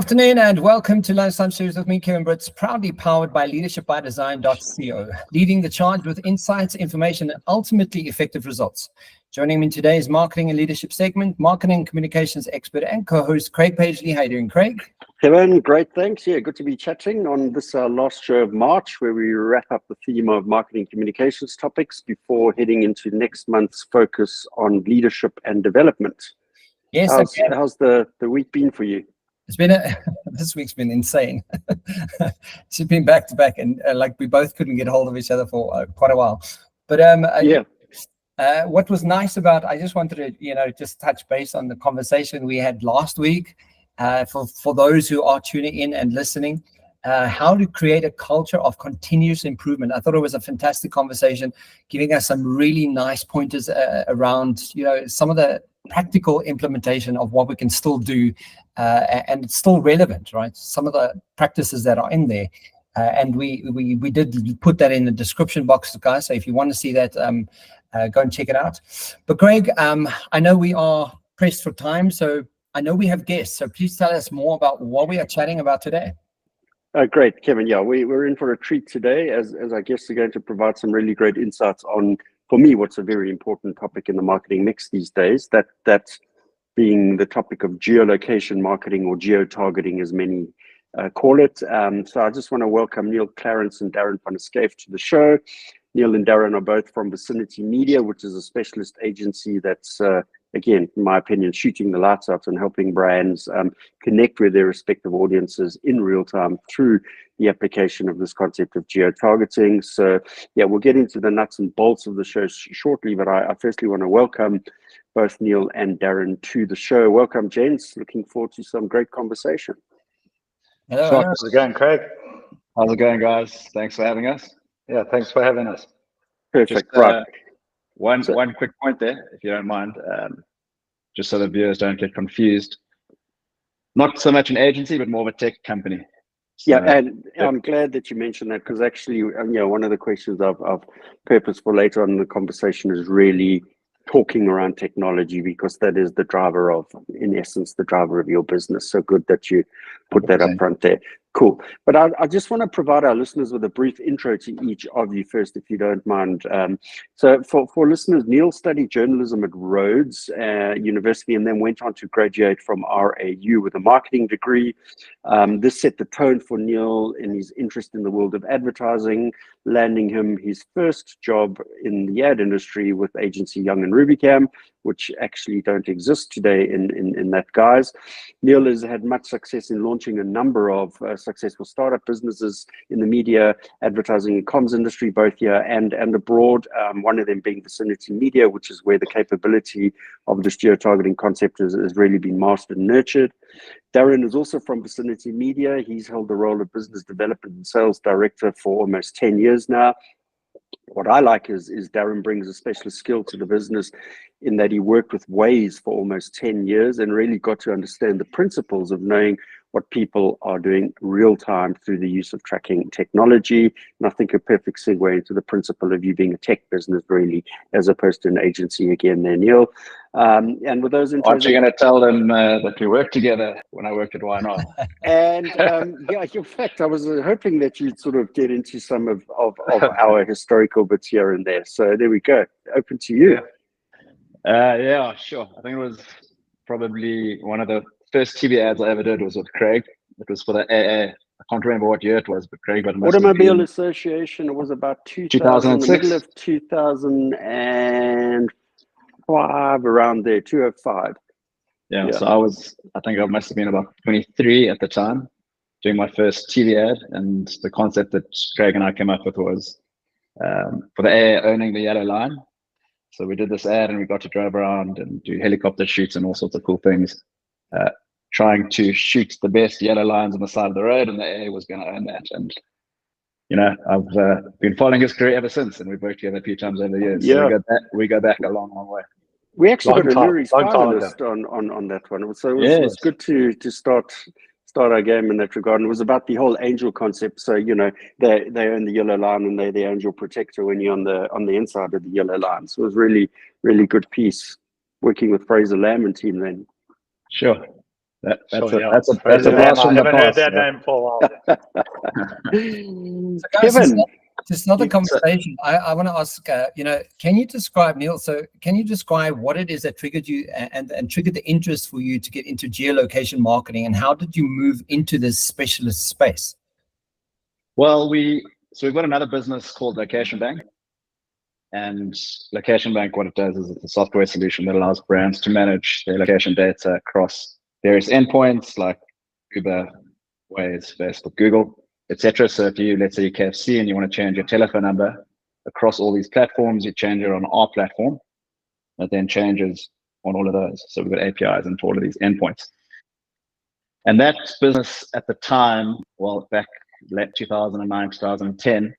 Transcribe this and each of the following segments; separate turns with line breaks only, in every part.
afternoon and welcome to Lunchtime Series with me, Kevin Britz, proudly powered by leadershipbydesign.co, leading the charge with insights, information, and ultimately effective results. Joining me today is marketing and leadership segment, marketing and communications expert and co-host Craig Pagely. How are you doing, Craig?
Kevin, great, thanks. Yeah, good to be chatting on this last show of March, where we wrap up the theme of marketing communications topics before heading into next month's focus on leadership and development.
Yes.
How's the week been for you?
It's been this week's been insane. It's been back to back, and like we both couldn't get hold of each other for quite a while. But what was nice about, I just wanted to just touch base on the conversation we had last week. For those who are tuning in and listening, how to create a culture of continuous improvement. I thought it was a fantastic conversation, giving us some really nice pointers around some of the practical implementation of what we can still do, and it's still relevant, right? Some of the practices that are in there, and we did put that in the description box, guys. So if you want to see that, go and check it out. But Craig, I know we are pressed for time, so I know we have guests. So please tell us more about what we are chatting about today.
Great, Kevin. Yeah, we're in for a treat today, as our guests are going to provide some really great insights on, for me, what's a very important topic in the marketing mix these days, that being the topic of geolocation marketing, or geo targeting as many call it. So I just want to welcome Neil Clarence and Darren van Schyff to the show. Neil and Darren are both from Vicinity Media, which is a specialist agency that's, again, in my opinion, shooting the lights out and helping brands connect with their respective audiences in real time through the application of this concept of geo-targeting. So, yeah, we'll get into the nuts and bolts of the show shortly, but I firstly want to welcome both Neil and Darren to the show. Welcome, gents. Looking forward to some great conversation.
Hello. How's it going, Craig? How's it going, guys? Thanks for having us. Yeah, thanks for having us.
Perfect.
Just,
right.
One quick point there, if you don't mind, just so the viewers don't get confused. Not so much an agency, but more of a tech company. So,
yeah, and I'm glad that you mentioned that, because actually, one of the questions I've purposed for later on in the conversation is really talking around technology, because that is the driver of, in essence, the driver of your business. So good that you put that up front there. Cool. But I just want to provide our listeners with a brief intro to each of you first, if you don't mind. So for listeners, Neil studied journalism at Rhodes University and then went on to graduate from RAU with a marketing degree. This set the tone for Neil in his interest in the world of advertising, landing him his first job in the ad industry with agency Young and Rubicam, which actually don't exist today in that guise. Neil has had much success in launching a number of successful startup businesses in the media, advertising, and comms industry, both here and abroad. One of them being Vicinity Media, which is where the capability of this geo-targeting concept has really been mastered and nurtured. Darren is also from Vicinity Media. He's held the role of business development and sales director for almost 10 years now. What I like is Darren brings a specialist skill to the business in that he worked with Waze for almost 10 years and really got to understand the principles of knowing what people are doing real time through the use of tracking technology. And I think a perfect segue into the principle of you being a tech business, really, as opposed to an agency again there, Neil. And with those intros,
aren't you going to tell them that we worked together when I worked at YNR?
And yeah, in fact, I was hoping that you'd sort of get into some of our historical bits here and there. So there we go. Open to you.
Yeah, sure. I think it was probably one of the first TV ads I ever did was with Craig. It was for the AA. I can't remember what year it was, but Craig, but
Automobile Association. It was about 2000, in the middle of 2005, around there, 2005.
Yeah, so I think I must have been about 23 at the time, doing my first TV ad, and the concept that Craig and I came up with was for the AA owning the yellow line. So we did this ad and we got to drive around and do helicopter shoots and all sorts of cool things, trying to shoot the best yellow lines on the side of the road, and the AA was going to own that. And, I've been following his career ever since, and we've worked together a few times over the years.
Yeah.
So we go back a long, long way.
We actually got a Lurie's finalist on that one. So it was good to start our game in that regard. And it was about the whole angel concept. So, they own the yellow line and they're the angel protector when you're on the inside of the yellow line. So it was really, really good piece working with Fraser Lamb and team then.
Sure. That's a
I
blast from the
haven't heard
past.
that name for a while.
So guys,
Kevin,
to start the conversation, I want to ask, can you describe, Neil, can you describe what it is that triggered you and triggered the interest for you to get into geolocation marketing, and how did you move into this specialist space?
Well, we've got another business called Location Bank. And Location Bank, what it does is it's a software solution that allows brands to manage their location data across various endpoints like Uber, Waze, Facebook, Google, etc. So if you, let's say you're KFC and you want to change your telephone number across all these platforms, you change it on our platform. It then changes on all of those. So we've got APIs into all of these endpoints. And that business at the time, well, back late 2009, 2010,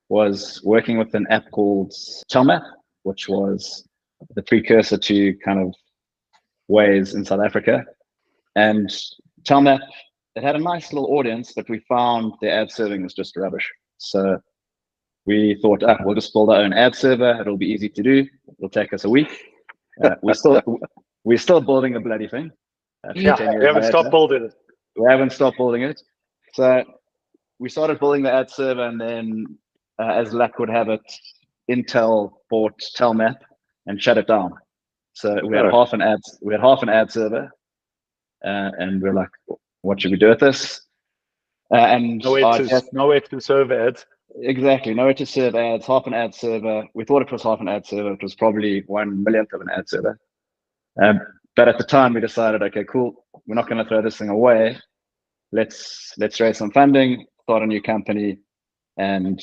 was working with an app called Telmap, which was the precursor to kind of Waze in South Africa. And Telmap, it had a nice little audience, but we found the ad serving was just rubbish. So we thought, we'll just build our own ad server. It'll be easy to do. It'll take us a week. We're still building the bloody thing.
We haven't stopped building it.
We haven't stopped building it. So we started building the ad server, and then as luck would have it, Intel bought Telmap and shut it down. So we had half an ad server, and we're like, what should we do with this? And
nowhere to serve ads.
Exactly, nowhere to serve ads. Half an ad server. We thought it was half an ad server. It was probably 1/1,000,000th of an ad server. But at the time, we decided, okay, cool. We're not going to throw this thing away. Let's raise some funding, start a new company, and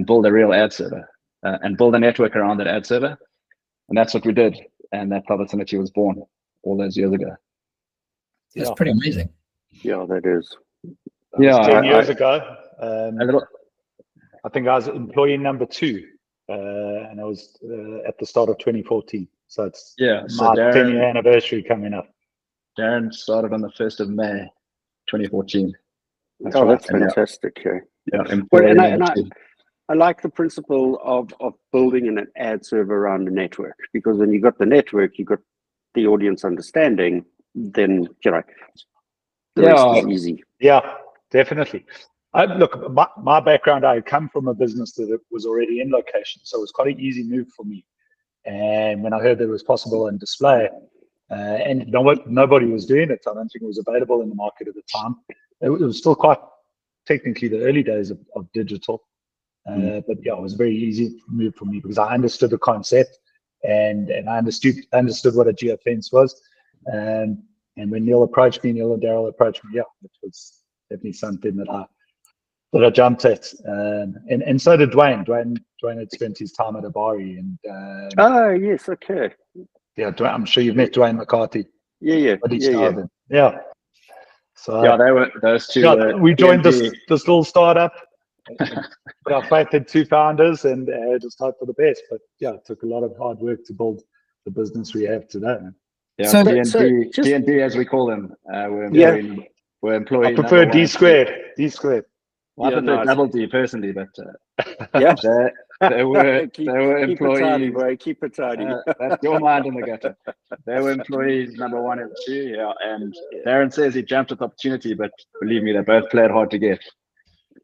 build a real ad server, and build a network around that ad server. And that's what we did. And that Vicinity was born all those years ago.
That's pretty amazing.
Yeah, that is.
Yeah, 10 years ago. I think I was employee number 2, and I was at the start of 2014. So it's my 10-year anniversary coming up.
Darren started on the 1st of May, 2014.
That's fantastic. I like the principle of building an ad server around a network, because when you got the network, you got the audience understanding, then the rest is easy.
Yeah, definitely. Look, my background, I come from a business that was already in location, so it was quite an easy move for me. And when I heard that it was possible in display, and nobody was doing it, I don't think it was available in the market at the time. It was still quite technically the early days of digital. But yeah, it was a very easy move for me because I understood the concept and I understood what a geofence was. And when Neil and Darryl approached me, it was definitely something that I jumped at. And so did Dwayne. Dwayne had spent his time at Abari.
Yes, okay.
Yeah, I'm sure you've met Dwayne McCarthy.
Yeah.
So
they were those two.
We joined this little startup. Put our faith in 2 founders and just hope for the best. But it took a lot of hard work to build the business we have today.
Yeah, so D&D as we call them. We're employee.
I prefer D squared.
Well, I prefer double D personally, but they were employees.
Keep it tidy.
That's your mind in the gutter. They were employees number 1 and 2. And Darren says he jumped at the opportunity, but believe me, they both played hard to get.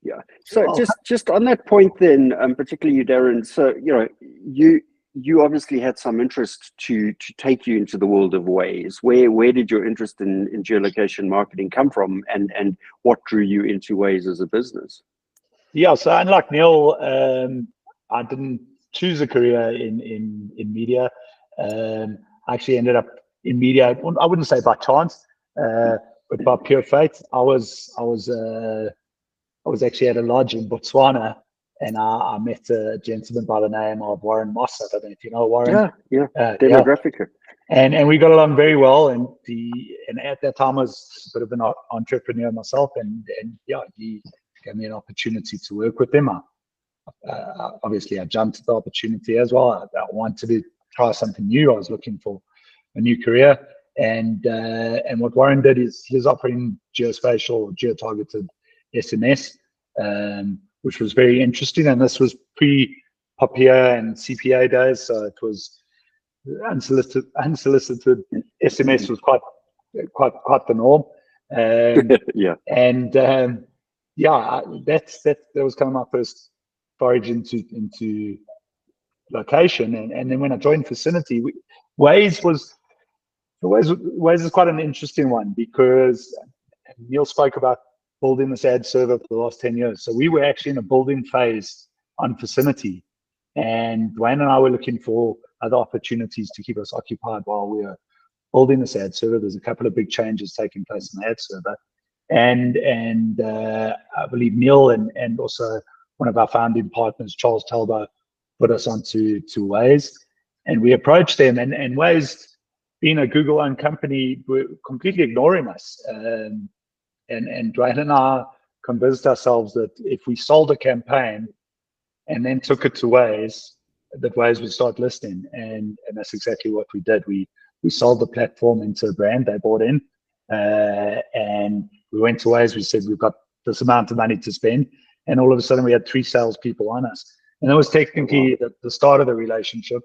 Yeah. So just on that point, then, particularly you, Darren. So you obviously had some interest to take you into the world of Waze. Where did your interest in geolocation marketing come from, and what drew you into Waze as a business?
Yeah. So unlike Neil, I didn't choose a career in media. I actually ended up in media. I wouldn't say by chance, but by pure fate. I was actually at a lodge in Botswana, and I met a gentleman by the name of Warren Moss. I don't know if you know Warren.
Demographic.
And we got along very well. And at that time I was a bit of an entrepreneur myself, and he gave me an opportunity to work with him. Obviously I jumped at the opportunity as well. I wanted to try something new. I was looking for a new career, and what Warren did is he was offering geospatial, geo-targeted SMS, which was very interesting. And this was pre-Papier and CPA days, so it was unsolicited SMS was quite quite the norm.
Yeah.
And that was kind of my first forage into location. And then when I joined Vicinity, Waze is quite an interesting one, because Neil spoke about building this ad server for the last 10 years. So we were actually in a building phase on Vicinity, and Dwayne and I were looking for other opportunities to keep us occupied while we were building this ad server. There's a couple of big changes taking place in the ad server, and I believe Neil and also one of our founding partners, Charles Talbot, put us onto Waze, and we approached them, and Waze, being a Google-owned company, were completely ignoring us. And Dwayne and I convinced ourselves that if we sold a campaign and then took it to Waze, that Waze would start listening, and that's exactly what we did. We sold the platform into a brand they bought in, and we went to Waze. We said, we've got this amount of money to spend, and all of a sudden we had 3 salespeople on us, and that was technically the start of the relationship,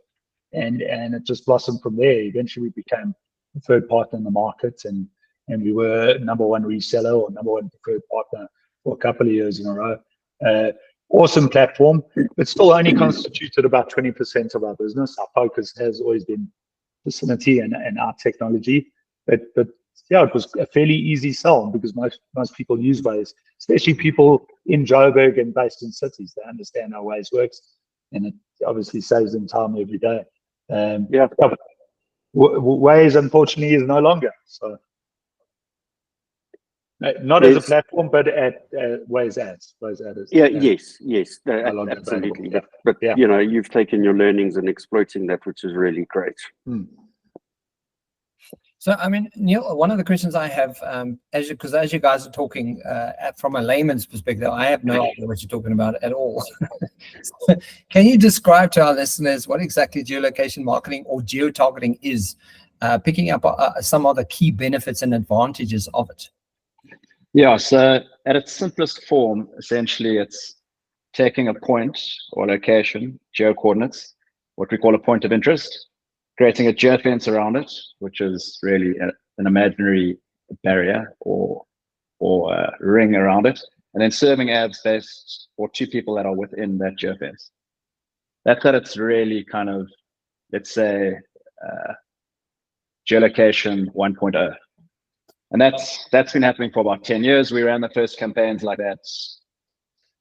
and it just blossomed from there. Eventually, we became the third partner in the market, and we were #1 reseller or #1 preferred partner for a couple of years in a row. Awesome platform, but still only constituted about 20% of our business. Our focus has always been Vicinity and our technology, but yeah, it was a fairly easy sell, because most people use Waze, especially people in Joburg and based in cities. They understand how Waze works, and it obviously saves them time every day. Waze, unfortunately, is no longer. So not as a platform, but at Waze ads.
Yes, no, absolutely. But you know, you've taken your learnings and exploiting that, which is really great.
So, I mean, Neil, one of the questions I have, as you guys are talking from a layman's perspective, I have no idea what you're talking about at all. So, can you describe to our listeners what exactly geolocation marketing or geo-targeting is, picking up some of the key benefits and advantages of it?
Yeah, so at its simplest form, essentially, it's taking a point or location, geo-coordinates, what we call a point of interest, creating a geofence around it, which is really an imaginary barrier or ring around it, and then serving ads based or to people that are within that geofence. That's at its really kind of, let's say, geolocation 1.0. And that's been happening for about 10 years. We ran the first campaigns like that,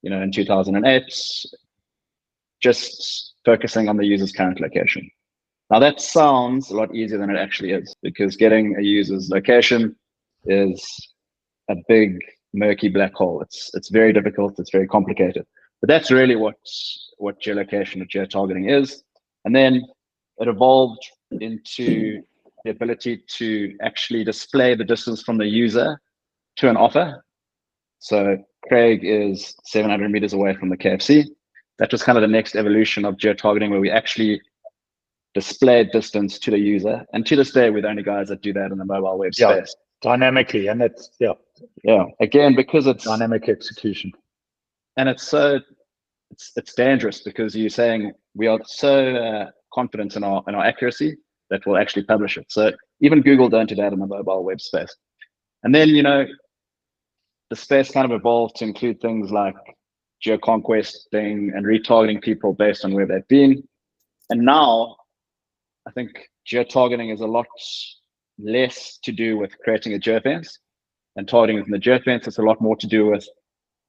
in 2008, just focusing on the user's current location. Now that sounds a lot easier than it actually is, because getting a user's location is a big murky black hole. It's very difficult. It's very complicated. But that's really what geolocation or geo-targeting is. And then it evolved into the ability to actually display the distance from the user to an offer. So Craig is 700 meters away from the KFC. That was kind of the next evolution of geo-targeting, where we actually display distance to the user. And to this day, we're the only guys that do that in the mobile web space.
Dynamically, and that's
again, because it's
dynamic execution.
And it's dangerous, because you're saying we are so confident in our accuracy that we'll actually publish it. So even Google don't do that in the mobile web space. And then, the space kind of evolved to include things like geoconquesting and retargeting people based on where they've been. And now I think geotargeting is a lot less to do with creating a geofence and targeting within the geofence. It's a lot more to do with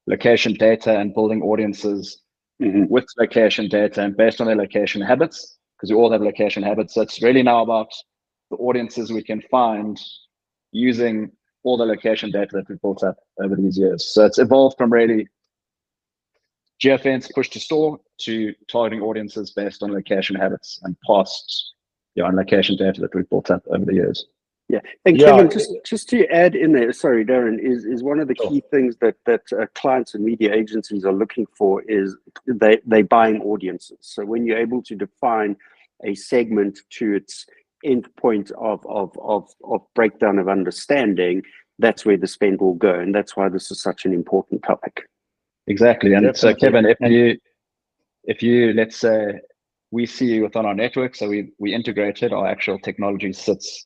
location data and building audiences with location data and based on their location habits, because we all have location habits. So it's really now about the audiences we can find using all the location data that we've built up over these years. So it's evolved from really geofence push to store to targeting audiences based on location habits and past on location data that we've built up over the years.
Yeah, and Kevin, just to add in there, sorry, Darren, is one of the key things that clients and media agencies are looking for is they buying audiences. So when you're able to define a segment to its end point of breakdown of understanding, that's where the spend will go, and that's why this is such an important topic.
Exactly, and definitely. So Kevin, if you let's say we see you within our network, so we integrated, our actual technology sits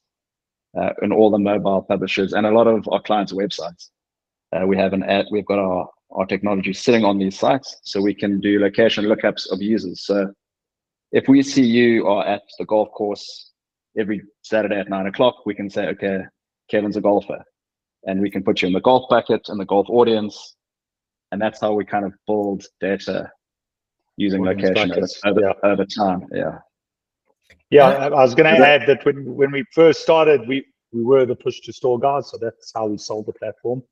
in all the mobile publishers and a lot of our clients' websites. We have an ad, we've got our technology sitting on these sites, so we can do location lookups of users. So if we see you are at the golf course every Saturday at 9 o'clock, we can say, okay, Kevin's a golfer, and we can put you in the golf bucket and the golf audience. And that's how we kind of build data using location over time.
Yeah, I was going to add that when we first started, we were the push to store guys, so that's how we sold the platform.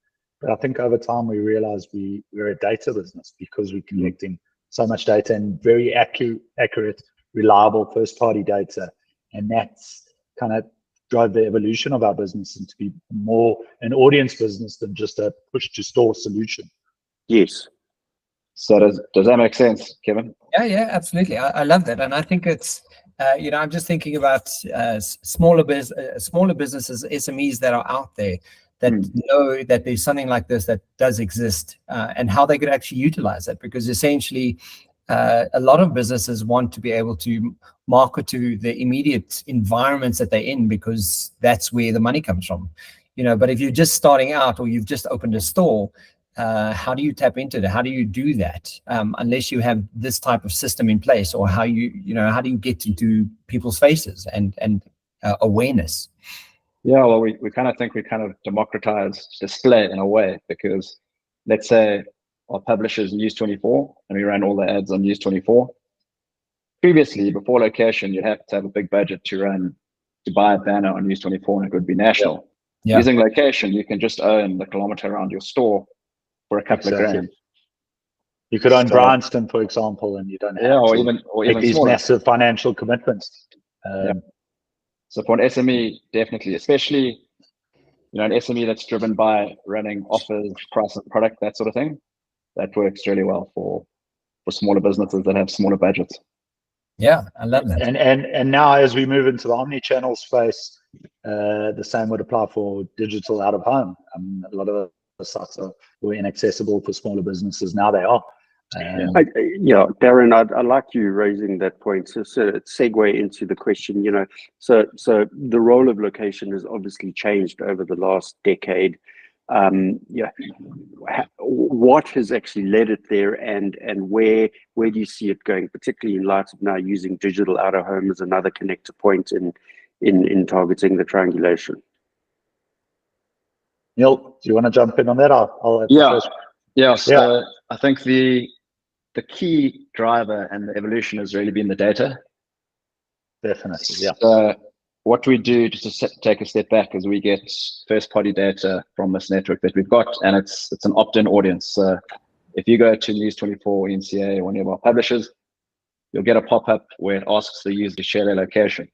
But I think over time we realized we're a data business because we're collecting so much data and very accurate, reliable first-party data, and that's kind of drive the evolution of our business and to be more an audience business than just a push to store solution.
Yes.
So does that make sense, Kevin?
Yeah, absolutely. I love that, and I think it's I'm just thinking about smaller businesses, SMEs that are out there that know that there's something like this that does exist, and how they could actually utilize it, because essentially a lot of businesses want to be able to market to the immediate environments that they're in, because that's where the money comes from. But if you're just starting out or you've just opened a store, how do you tap into it? How do you do that unless you have this type of system in place? Or how do you get into people's faces and awareness?
Yeah, well, we kind of think we kind of democratize display in a way, because let's say our publisher's News24 and we ran all the ads on News24. Previously, before location, you'd have to have a big budget to buy a banner on News24, and it would be national. Yeah. Using location, you can just own the kilometer around your store for a couple of grand.
You could own Bryanston, for example, and you don't have to make these massive financial commitments.
So for an SME, definitely, especially an SME that's driven by running offers, price of product, that sort of thing, that works really well for smaller businesses that have smaller budgets.
Yeah, I love that.
And now as we move into the omni-channel space, the same would apply for digital out of home. A lot of the sites were inaccessible for smaller businesses. Now they are.
Darren, I like you raising that point. So segue into the question, so the role of location has obviously changed over the last decade. What has actually led it there, and where do you see it going, particularly in light of now using digital out of home as another connector point in targeting the triangulation?
Neil, do you want to jump in on that?
So I think the key driver and the evolution has really been the data.
Definitely, yeah.
So what we do, just to take a step back, is we get first-party data from this network that we've got, and it's an opt-in audience. So if you go to News24, NCA, or one of our publishers, you'll get a pop-up where it asks the user to share their location.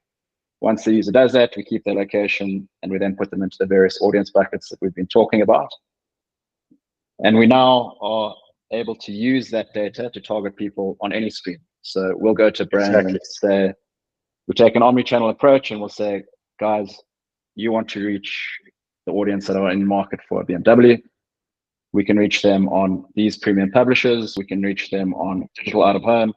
Once the user does that, we keep their location, and we then put them into the various audience buckets that we've been talking about. And we now are able to use that data to target people on any screen. So we'll go to brand and say, we take an omni-channel approach, and we'll say, guys, you want to reach the audience that are in market for a BMW. We can reach them on these premium publishers. We can reach them on digital out of home.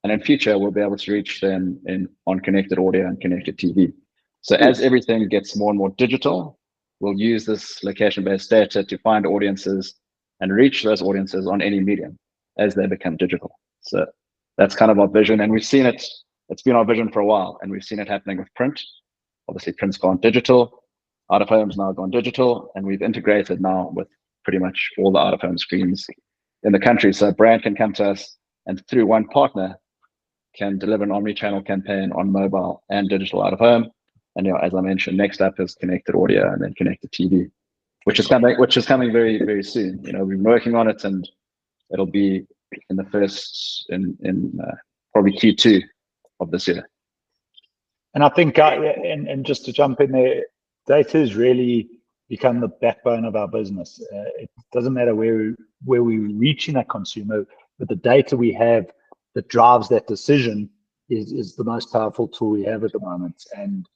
And in future, we'll be able to reach them on connected audio and connected TV. So as everything gets more and more digital, we'll use this location-based data to find audiences and reach those audiences on any medium as they become digital. So that's kind of our vision. And we've seen it. It's been our vision for a while, and we've seen it happening with print. Obviously, print's gone digital. Out of home's now gone digital, and we've integrated now with pretty much all the out of home screens in the country. So a brand can come to us, and through one partner, can deliver an omni-channel campaign on mobile and digital out of home. And as I mentioned, next up is connected audio and then connected TV, which is coming very, very soon. We've been working on it, and it'll be in the probably Q2 of this year.
And I think, and just to jump in there, data has really become the backbone of our business. It doesn't matter where we're reaching that consumer, but the data we have that drives that decision is the most powerful tool we have at the moment. And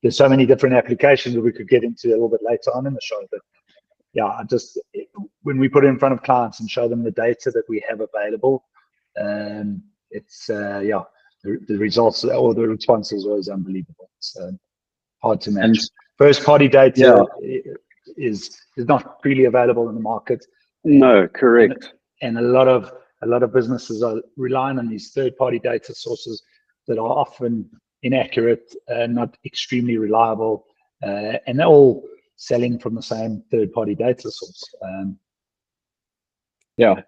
there's so many different applications that we could get into a little bit later on in the show. But when we put it in front of clients and show them the data that we have available, the results or the response is always unbelievable. So hard to match. First-party data is not freely available in the market.
No, correct.
And a lot of businesses are relying on these third-party data sources that are often inaccurate, not extremely reliable, and they're all selling from the same third-party data source.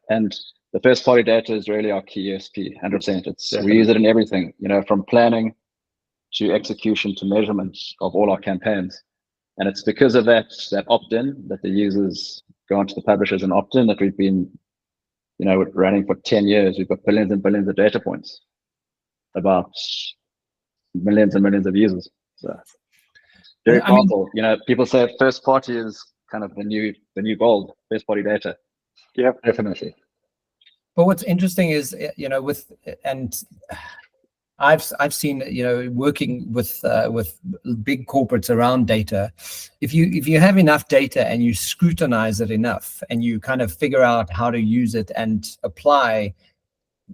And the first-party data is really our key USP, 100%. We use it in everything, from planning to execution to measurement of all our campaigns. And it's because of that opt-in that the users go onto the publishers and opt-in that we've been, running for 10 years. We've got billions and billions of data points about millions and millions of users. So very powerful. People say first party is kind of the new gold, first party data.
Yeah, definitely.
But what's interesting is, I've seen, working with big corporates around data, if you have enough data and you scrutinize it enough and you kind of figure out how to use it and apply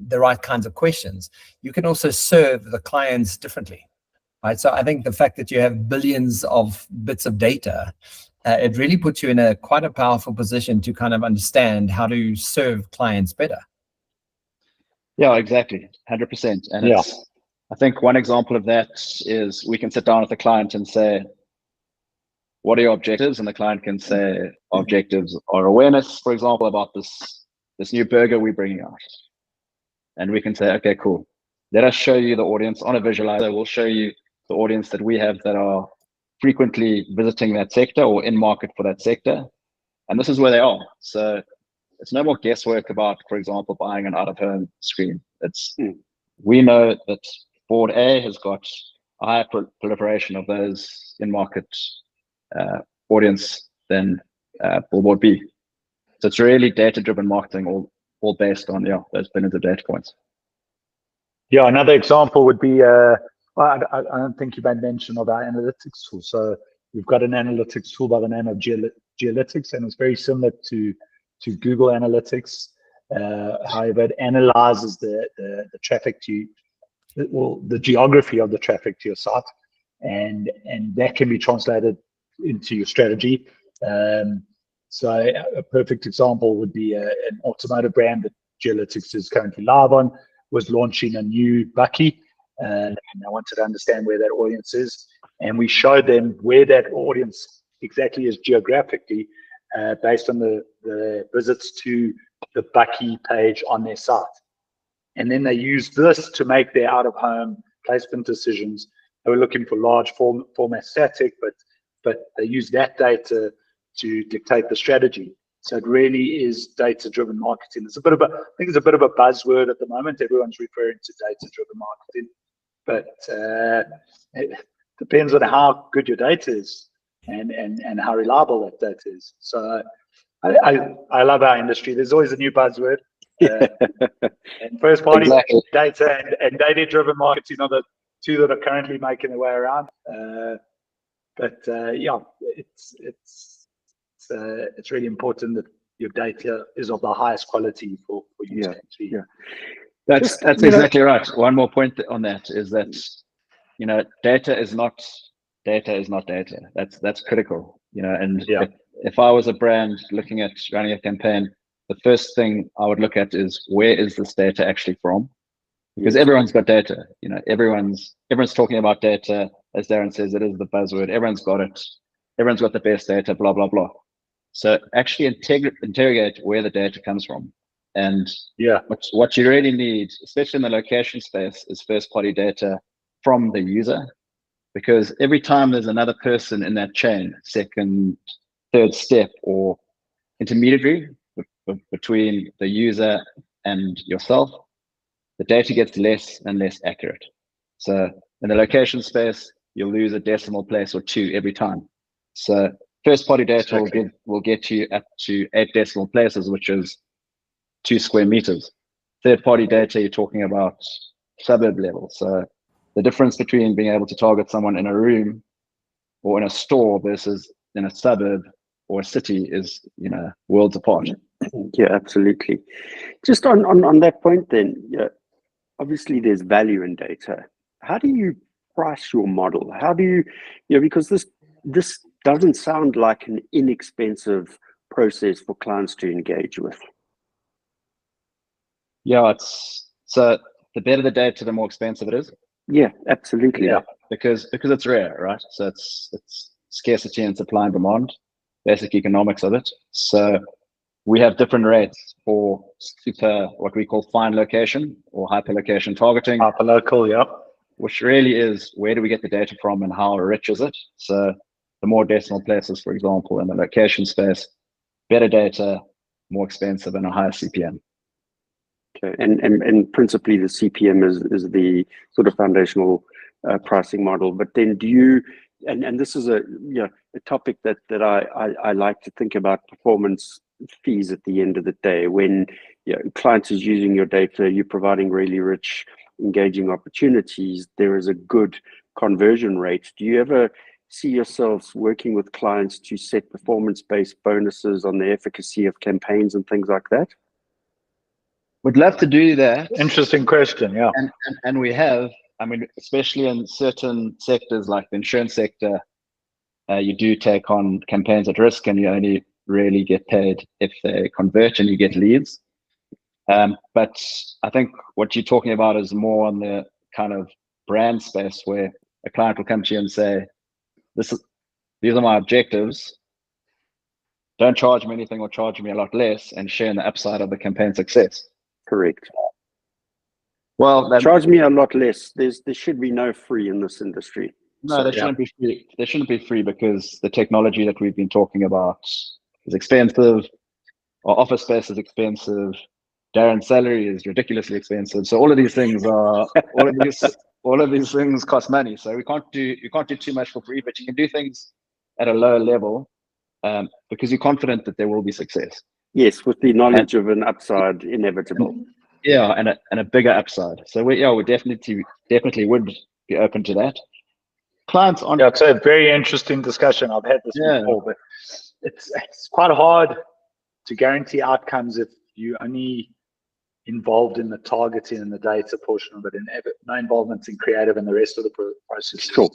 the right kinds of questions, you can also serve the clients differently, right? So I think the fact that you have billions of bits of data, it really puts you in quite a powerful position to kind of understand how to serve clients better.
Yeah, exactly, 100%. And I think one example of that is we can sit down with the client and say, what are your objectives? And the client can say, our objectives are awareness, for example, about this new burger we're bringing out. And we can say, okay, cool. Let us show you the audience on a visualizer. We'll show you the audience that we have that are frequently visiting that sector or in market for that sector. And this is where they are. So it's no more guesswork about, for example, buying an out-of-home screen. We know that board A has got a higher proliferation of those in-market audience than board B. So it's really data-driven marketing, all based on those billions of data points.
Yeah, another example would be, I don't think you made mention of our analytics tool. So we've got an analytics tool by the name of Geolytics, and it's very similar to Google Analytics. However, it analyzes the traffic the geography of the traffic to your site, and that can be translated into your strategy. So a perfect example would be an automotive brand that Geolytics is currently live on, was launching a new bakkie, and I wanted to understand where that audience is. And we showed them where that audience exactly is geographically, based on the visits to the bakkie page on their site. And then they used this to make their out-of-home placement decisions. They were looking for large format static, but they used that data to dictate the strategy. So it really is data-driven marketing. I think it's a bit of a buzzword at the moment. Everyone's referring to data-driven marketing, but it depends on how good your data is and how reliable that data is. So I love our industry. There's always a new buzzword. And first-party data and data-driven marketing are the two that are currently making their way around. It's really important that your data is of the highest quality for you to actually.
Yeah, that's exactly right. One more point on that is that data is not data. That's critical. And if I was a brand looking at running a campaign, the first thing I would look at is where is this data actually from? Because everyone's got data. Everyone's talking about data. As Darren says, it is the buzzword. Everyone's got it. Everyone's got the best data. Blah blah blah. So actually interrogate where the data comes from. And what you really need, especially in the location space, is first-party data from the user, because every time there's another person in that chain, second, third step, or intermediary between the user and yourself, the data gets less and less accurate. So in the location space, you'll lose a decimal place or two every time. So first-party data will get you up to 8 decimal places, which is 2 square meters. Third-party data, you're talking about suburb level. So the difference between being able to target someone in a room or in a store versus in a suburb or a city is, worlds apart.
Yeah, absolutely. Just on that point then, obviously there's value in data. How do you price your model? How do you, because this doesn't sound like an inexpensive process for clients to engage with.
Yeah, so the better the data, the more expensive it is.
Yeah, absolutely.
Yeah, because it's rare, right? So it's scarcity and supply and demand, basic economics of it. So we have different rates for super, what we call fine location or hyperlocation targeting.
Hyperlocal, yeah.
Which really is, where do we get the data from and how rich is it? So the more decimal places, for example, in the location space, better data, more expensive, and a higher CPM.
Okay, and principally the CPM is the sort of foundational pricing model. But then do you, and this is a topic that I like to think about, performance fees at the end of the day. When clients is using your data, you're providing really rich, engaging opportunities, there is a good conversion rate. Do you ever see yourselves working with clients to set performance-based bonuses on the efficacy of campaigns and things like that?
Would love to do that.
Interesting question, yeah.
And we have, I mean, especially in certain sectors like the insurance sector, you do take on campaigns at risk and you only really get paid if they convert and you get leads. But I think what you're talking about is more on the kind of brand space where a client will come to you and say, these are my objectives. Don't charge me anything or charge me a lot less and share in the upside of the campaign success.
Correct.
Well,
charge me a lot less. There should be no free in this industry.
No, they shouldn't be free. They shouldn't be free because the technology that we've been talking about is expensive. Our office space is expensive. Darren's salary is ridiculously expensive. So all of these things are all of these things cost money. So you can't do too much for free, but you can do things at a lower level because you're confident that there will be success.
Yes, with the knowledge of an upside inevitable.
Yeah, and a bigger upside. So we definitely would be open to that. Clients on.
Yeah, it's a very interesting discussion. I've had this before, but it's quite hard to guarantee outcomes if you only involved in the targeting and the data portion of it, and no involvement in creative and the rest of the process.
Sure.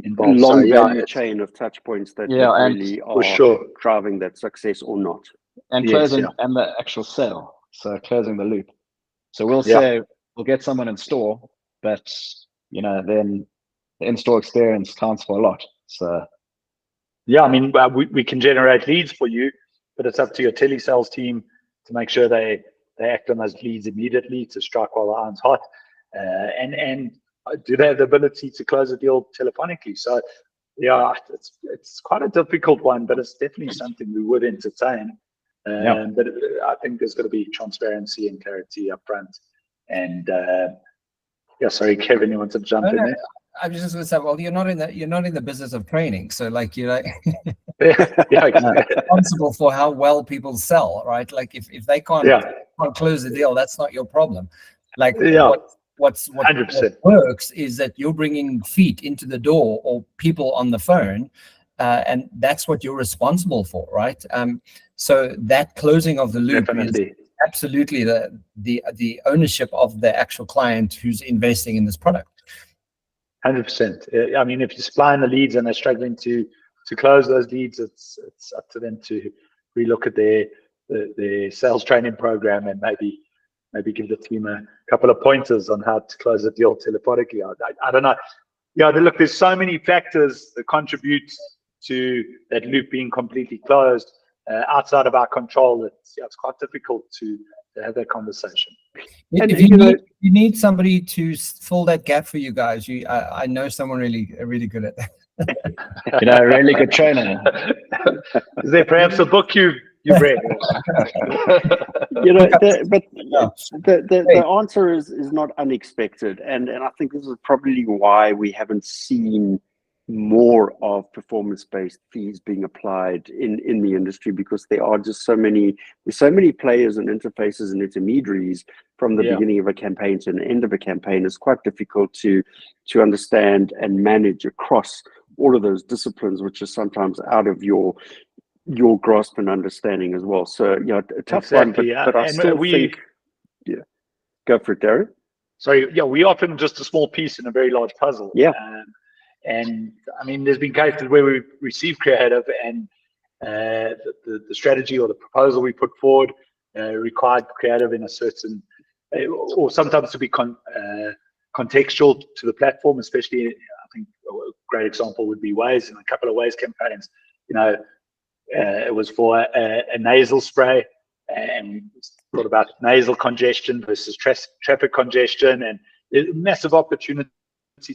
Involved.
Long value chain of touch points that really are driving that success or not.
And closing and the actual sale. So closing the loop. So we'll say we'll get someone in store, but then the in-store experience counts for a lot. So
yeah, I mean, we can generate leads for you, but it's up to your telesales team to make sure they act on those leads immediately to strike while the iron's hot, and do they have the ability to close a deal telephonically? So yeah, it's quite a difficult one, but it's definitely something we would entertain. But I think there's got to be transparency and clarity up front. And sorry, Kevin, you want to jump in there?
I was just going to say, well, you're not in the business of training, so like you're responsible for how well people sell, right? Like if they can't close the deal, that's not your problem. Like what 100%. Works is that you're bringing feet into the door or people on the phone, and that's what you're responsible for, right? So that closing of the loop is absolutely the ownership of the actual client who's investing in this product.
100%. I mean, if you're supplying the leads and they're struggling to close those leads, it's up to them to relook at their sales training program and maybe give the team a couple of pointers on how to close a deal telephonically. I don't know. Yeah, look, there's so many factors that contribute to that loop being completely closed outside of our control. It's quite difficult to have that conversation.
If you need somebody to fill that gap for you guys, I know someone really good at that.
A really good trainer.
Is there perhaps a book you've read?
The answer is not unexpected, and I think this is probably why we haven't seen more of performance-based fees being applied in the industry, because there are just so many players and interfaces and intermediaries from the beginning of a campaign to the end of a campaign. It's quite difficult to understand and manage across all of those disciplines, which is sometimes out of your grasp and understanding as well. So a tough one, but I still think go for it, Darren.
So yeah, we often just a small piece in a very large puzzle.
Yeah.
And I mean, there's been cases where we receive creative and the strategy or the proposal we put forward required creative in a certain, or sometimes to be contextual to the platform, especially, I think a great example would be Waze. In a couple of Waze campaigns, you know, it was for a nasal spray, and we thought about nasal congestion versus traffic congestion, and there's a massive opportunity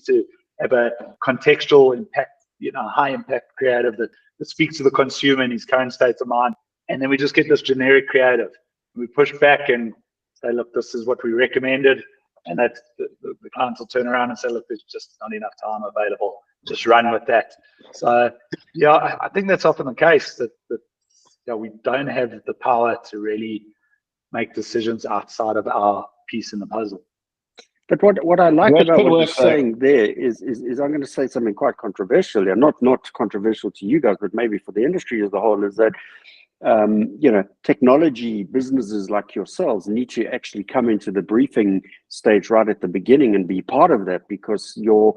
to have a contextual impact, you know, high impact creative that speaks to the consumer in his current state of mind. And then we just get this generic creative. We push back and say, look, this is what we recommended. And that's the clients will turn around and say, look, there's just not enough time available. Just run with that. So yeah, I think that's often the case, that yeah, we don't have the power to really make decisions outside of our piece in the puzzle.
But what I like about what you're saying there is I'm going to say something quite controversial, and not controversial to you guys, but maybe for the industry as a whole, is that you know, technology businesses like yourselves need to actually come into the briefing stage right at the beginning and be part of that, because your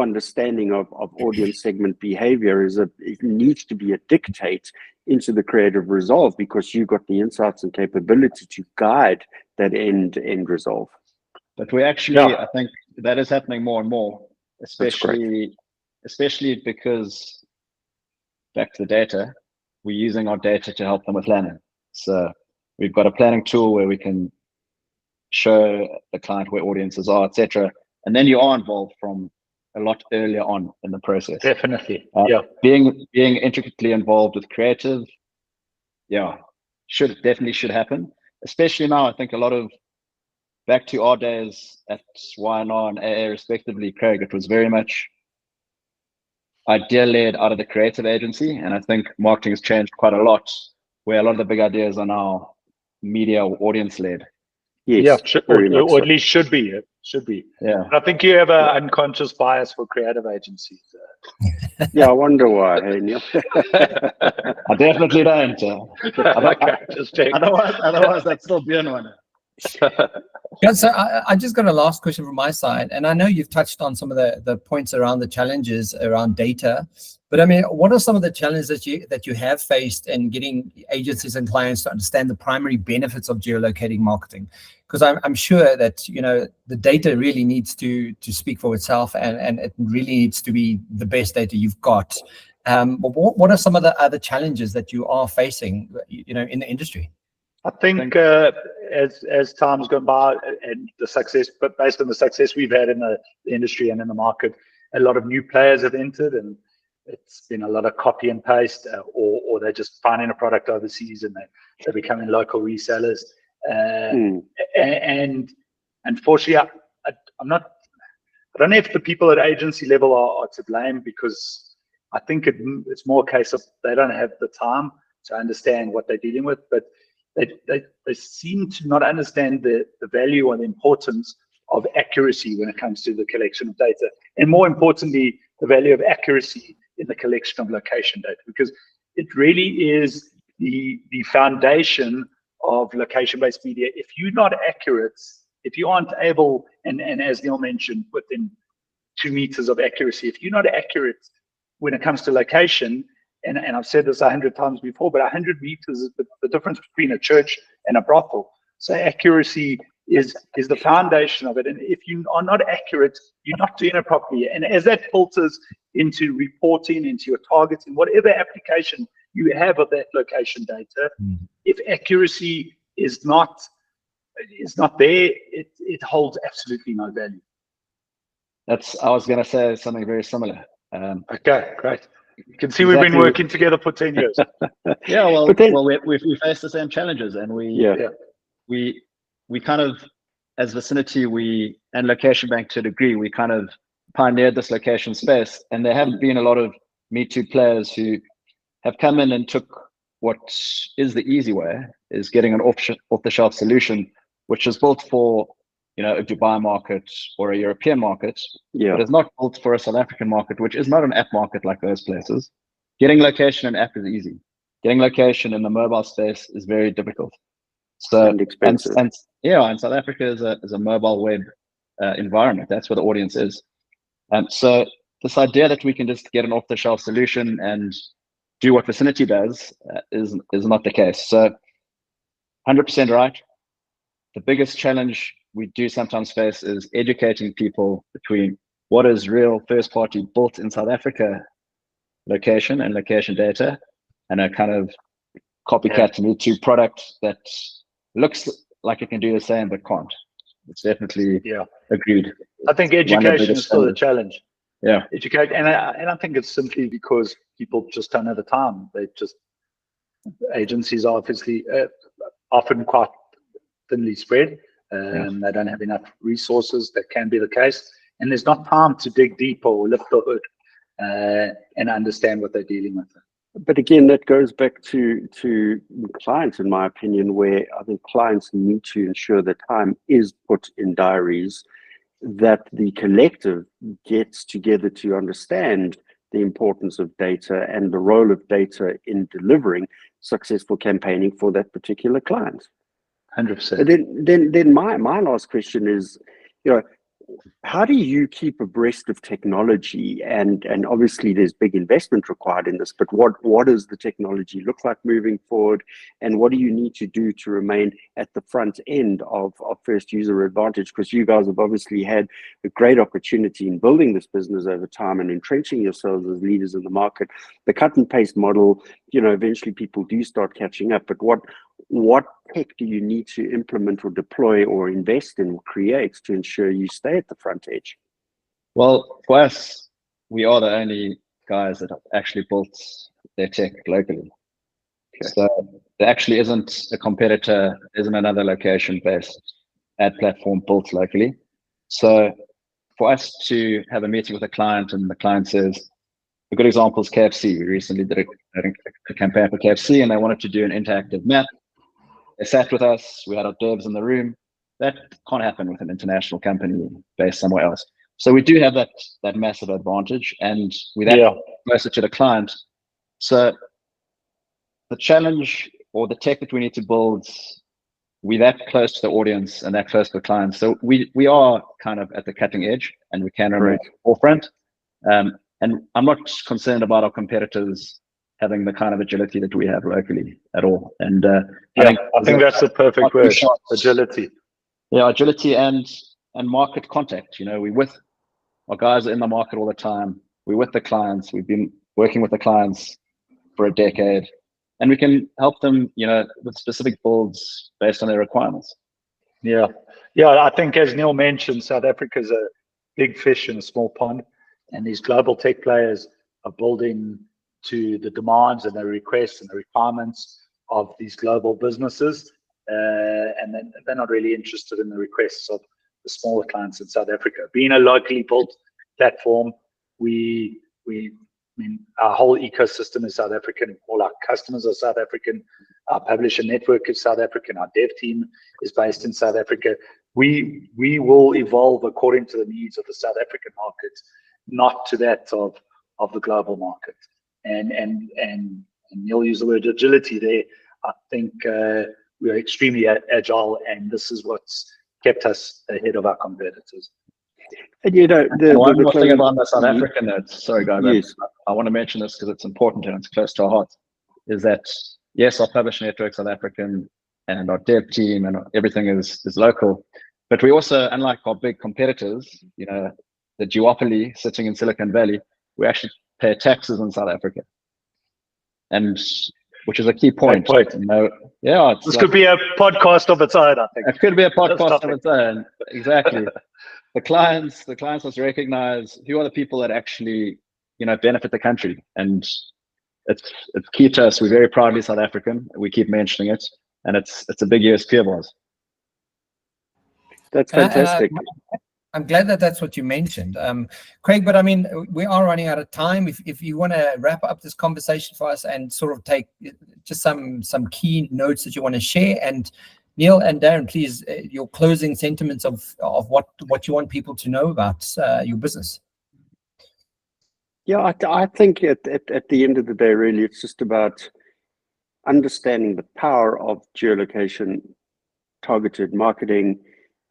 understanding of audience segment behavior it needs to be a dictate into the creative resolve, because you've got the insights and capability to guide that end resolve.
But we actually, I think that is happening more and more, especially because, back to the data, we're using our data to help them with planning. So we've got a planning tool where we can show the client where audiences are, etc. And then you are involved from a lot earlier on in the process.
Definitely,
being intricately involved with creative, definitely should happen. Especially now, I think a lot of, back to our days at Y&R and AA respectively, Craig, it was very much idea-led out of the creative agency, and I think marketing has changed quite a lot, where a lot of the big ideas are now media or audience-led.
Yes,
or at least should be.
Yeah.
But I think you have an unconscious bias for creative agencies.
Yeah, I wonder why. Hey, Neil.
I definitely don't. Otherwise, I'd still be on one.
Yeah, so I just got a last question from my side, and I know you've touched on some of the points around the challenges around data, but I mean, what are some of the challenges that you have faced in getting agencies and clients to understand the primary benefits of geolocating marketing? Because I'm sure that, you know, the data really needs to speak for itself, and it really needs to be the best data you've got. But what are some of the other challenges that you are facing, you know, in the industry?
I think as time's gone by and the success, but based on the success we've had in the industry and in the market, a lot of new players have entered, and it's been a lot of copy and paste, or they're just finding a product overseas and they're becoming local resellers. And unfortunately, I don't know if the people at agency level are to blame, because I think it's more a case of they don't have the time to understand what they're dealing with, but they seem to not understand the value or the importance of accuracy when it comes to the collection of data, and more importantly, the value of accuracy in the collection of location data, because it really is the foundation of location-based media. If you're not accurate, if you aren't able, and as Neil mentioned, within 2 meters of accuracy, if you're not accurate when it comes to location, and I've said this 100 times before, but 100 meters is the difference between a church and a brothel. So accuracy is the foundation of it. And if you are not accurate, you're not doing it properly. And as that filters into reporting, into your targeting, whatever application you have of that location data, if accuracy is not there, it holds absolutely no value.
I was going to say something very similar.
Okay, great. You can see we've been working together for 10 years.
Yeah, well, we face the same challenges, and we kind of, as Vicinity, and Location Bank to a degree, we kind of pioneered this location space, and there haven't been a lot of Me Too players who have come in and took what is the easy way, is getting an off-the-shelf solution, which is built for, you know, a Dubai market or a European market, but it's not built for a South African market, which is not an app market like those places. Getting location in app is easy. Getting location in the mobile space is very difficult. So,
and expensive.
And South Africa is a mobile web environment. That's where the audience is. So this idea that we can just get an off-the-shelf solution and do what Vicinity does is not the case. So 100% right. The biggest challenge we do sometimes face is educating people between what is real first-party built in South Africa location and location data, and a kind of copycat Me Too product that looks like it can do the same but can't. It's definitely agreed.
I think education is still a challenge.
Yeah,
educate, and I think it's simply because people just don't have the time. Agencies are obviously often quite thinly spread. They don't have enough resources. That can be the case, and there's not time to dig deeper or lift the hood and understand what they're dealing with.
But again, that goes back to clients, in my opinion, where I think clients need to ensure that time is put in diaries, that the collective gets together to understand the importance of data and the role of data in delivering successful campaigning for that particular client.
100%.
Then my last question is, how do you keep abreast of technology? And obviously there's big investment required in this, but what does the technology look like moving forward? And what do you need to do to remain at the front end of first user advantage? Because you guys have obviously had a great opportunity in building this business over time and entrenching yourselves as leaders in the market. The cut and paste model, eventually people do start catching up, but what tech do you need to implement or deploy or invest in or create to ensure you stay at the front edge?
Well, for us, we are the only guys that have actually built their tech locally. Okay. So there actually isn't a competitor, isn't another location-based ad platform built locally. So for us to have a meeting with a client and the client says, a good example is KFC. We recently did a campaign for KFC and they wanted to do an interactive map. They sat with us, we had our devs in the room. That can't happen with an international company based somewhere else. So we do have that massive advantage, and we're that closer to the client. So the challenge or the tech that we need to build, we're that close to the audience and that close to the client. So we are kind of at the cutting edge, and we can remain forefront. And I'm not concerned about our competitors having the kind of agility that we have locally at all. And
I think that's the perfect word, agility.
Yeah, agility and market contact. We with our guys are in the market all the time. We're with the clients. We've been working with the clients for a decade, and we can help them, with specific builds based on their requirements.
Yeah. I think, as Neil mentioned, South Africa is a big fish in a small pond, and these global tech players are building to the demands and the requests and the requirements of these global businesses, and then they're not really interested in the requests of the smaller clients in South Africa. Being a locally built platform, our whole ecosystem is South African. All our customers are South African. Our publisher network is South African. Our dev team is based in South Africa. We will evolve according to the needs of the South African market, not to that of the global market. And Neil used the word agility there. I think we're extremely agile, and this is what's kept us ahead of our competitors.
And
one more thing about the South African note, sorry guys, yes. I want to mention this because it's important and it's close to our heart, is that yes, our publisher network is South African and our dev team and everything is local, but we also, unlike our big competitors, the duopoly sitting in Silicon Valley, we actually pay taxes in South Africa, and which is a key point.
This could be a podcast of its own, I think.
It could be a podcast of its own, exactly. The clients must recognize who are the people that actually, benefit the country, and it's key to us. We're very proudly South African. We keep mentioning it, and it's a big USP of ours.
That's fantastic.
I'm glad that's what you mentioned, Craig. But I mean, we are running out of time. If you want to wrap up this conversation for us and sort of take just some key notes that you want to share, and Neil and Darren, please, your closing sentiments of what you want people to know about your business.
Yeah, I think at the end of the day, really, it's just about understanding the power of geolocation, targeted marketing,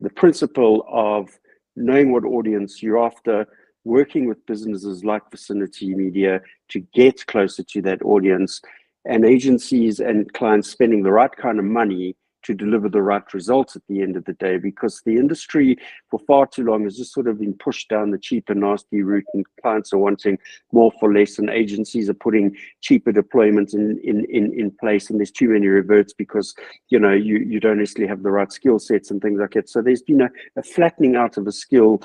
the principle of knowing what audience you're after, working with businesses like Vicinity Media to get closer to that audience, and agencies and clients spending the right kind of money to deliver the right results at the end of the day, because the industry for far too long has just sort of been pushed down the cheap and nasty route, and clients are wanting more for less, and agencies are putting cheaper deployments in place, and there's too many reverts because you don't necessarily have the right skill sets and things like that. So there's been a flattening out of a skill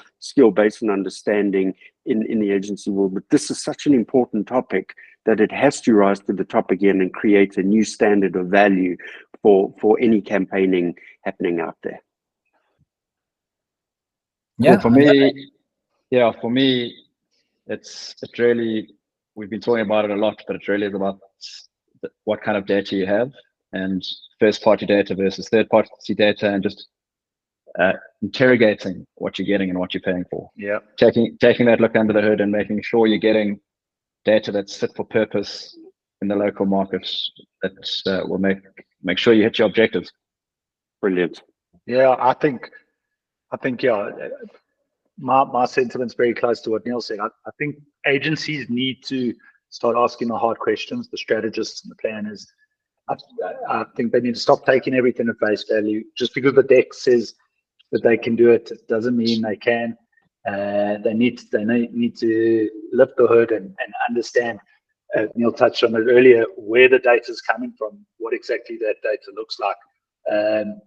base and understanding in the agency world. But this is such an important topic that it has to rise to the top again and create a new standard of value for any campaigning happening out there.
Yeah, cool. For me, it's really, we've been talking about it a lot, but it really is about what kind of data you have, and first-party data versus third-party data, and just interrogating what you're getting and what you're paying for.
Yeah,
taking that look under the hood and making sure you're getting data that's fit for purpose in the local markets that will make sure you hit your objectives.
Brilliant.
Yeah, I think yeah, my sentiment's very close to what Neil said. I think agencies need to start asking the hard questions, the strategists and the planners. I think they need to stop taking everything at face value. Just because the deck says that they can do it, it doesn't mean they can. They need to lift the hood and understand. Neil touched on it earlier, where the data is coming from, what exactly that data looks like, and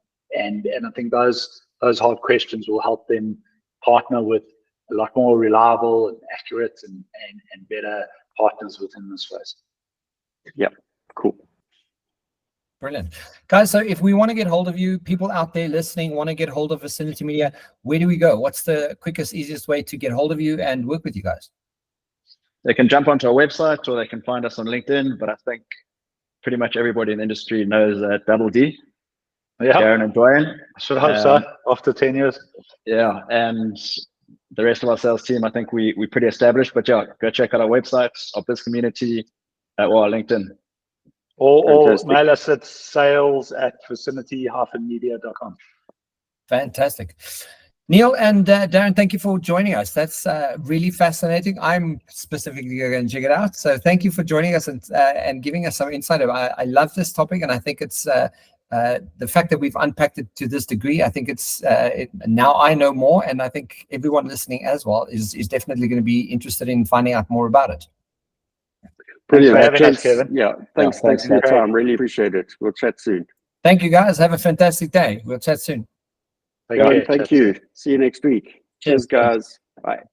I think those hard questions will help them partner with a lot more reliable and accurate and better partners within this space.
Yeah, cool.
Brilliant. Guys, so if we want to get hold of you, people out there listening want to get hold of Vicinity Media, where do we go? What's the quickest, easiest way to get hold of you and work with you guys?
They can jump onto our website, or they can find us on LinkedIn, but I think pretty much everybody in the industry knows Double D.
Yeah,
Darren and Brian.
I should hope so, after 10 years.
Yeah, and the rest of our sales team, I think we're pretty established, but yeah, go check out our website, our biz community, or our LinkedIn.
Or mail us at sales@vicinity-media.com.
Fantastic. Neil and Darren, thank you for joining us. That's really fascinating. I'm specifically going to check it out. So thank you for joining us and giving us some insight. I love this topic, and I think it's the fact that we've unpacked it to this degree. I think it's now I know more, and I think everyone listening as well is definitely going to be interested in finding out more about it.
Brilliant.
Thanks for having us, Kevin.
Yeah, thanks for your time. Really appreciate it. We'll chat soon.
Thank you, guys. Have a fantastic day. We'll chat soon.
Thank you. See you next week. Cheers, guys. Bye.